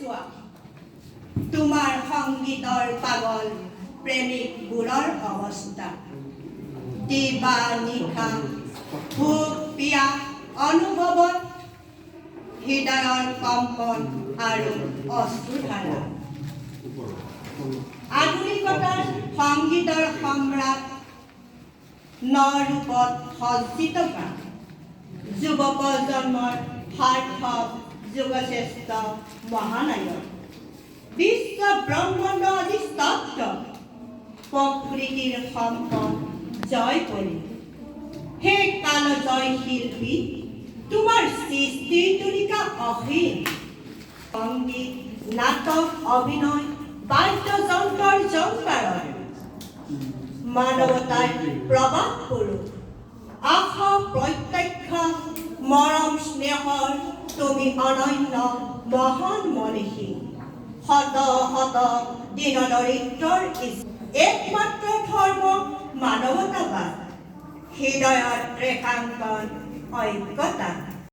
চোৱা তোমাৰ সংগীতৰ পাগল প্ৰেমিকবোৰৰ অৱস্থা। দিবা নিশা ভোক পিয়াহ অনুভৱত হৃদয়ৰ কম্পন আৰু অশ্ৰুধাৰা। আধুনিকতাৰ সংগীতৰ সম্ৰাট নৰূপত সজ্জিত গান, যুৱ প্ৰজন্মৰ সাৰ্থক যুগশ্ৰেষ্ঠ মহানায়ক, বিশ্ব ব্ৰহ্মাণ্ড আদি স্তব্ধ প্ৰকৃতিৰ সম্পদ জয় কৰি হে কাল জয় শিল্পী, তোমাৰ সৃষ্টিৰ তুলিকা অসীম। সংগীত নাটক অভিনয় বাদ্যযন্ত্ৰৰ জংকাৰণ মানৱতাৰ প্ৰবাহ পুৰুষ, আশা প্ৰত্যাখ্যা মৰম স্নেহৰ তুমি অনন্য মহান মনীষী। শত শত দীন দৰিদ্ৰৰ একমাত্ৰ ধৰ্ম মানৱতাবাদ, হৃদয়ত ৰেখাংকন ঐক্যতা।